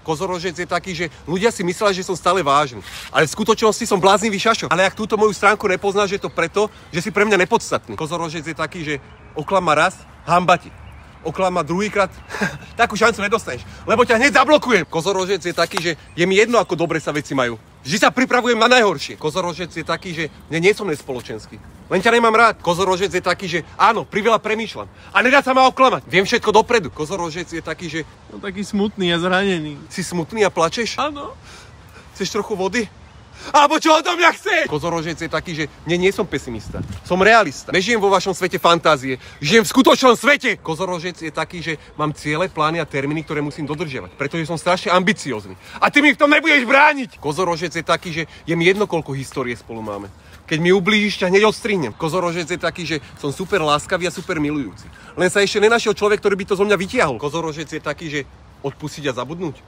Kozorožec je taký, že ľudia si myslia, že som stále vážny. Ale v skutočnosti som bláznivý šašo. Ale ak túto moju stránku nepoznáš, je to preto, že si pre mňa nepodstatný. Kozorožec je taký, že oklama raz, hanba ti. Oklama druhýkrát, takú šancu nedostaneš, lebo ťa hneď zablokujem. Kozorožec je taký, že je mi jedno, ako dobre sa veci majú. Vždy sa pripravujem na najhoršie. Kozorožec je taký, že nie som nespoločenský. Len ťa nemám rád. Kozorožec je taký, že áno, priveľa premýšľam. A nedá sa ma oklamať. Viem všetko dopredu. Kozorožec je taký, že... No taký smutný a zranený. Si smutný a plačeš? Áno. Chceš trochu vody? Alebo čo odo mňa chceš? Kozorožec je taký, že nie som pesimista. Som realista. Nežijem vo vašom svete fantázie. Žijem v skutočnom svete. Kozorožec je taký, že mám ciele, plány a termíny, ktoré musím dodržiavať. Pretože som strašne ambiciózny. A ty mi v tom nebudeš brániť. Kozorožec je taký, že je mi jedno, koľko histórie spolu máme. Keď mi ublížiš, ťa hneď odstrihnem. Kozorožec je taký, že som super láskavý a super milujúci. Len sa ešte nenašiel človek, ktorý by to zo mňa vytiahol. Kozorožec je taký, že odpustiť a zabudnúť.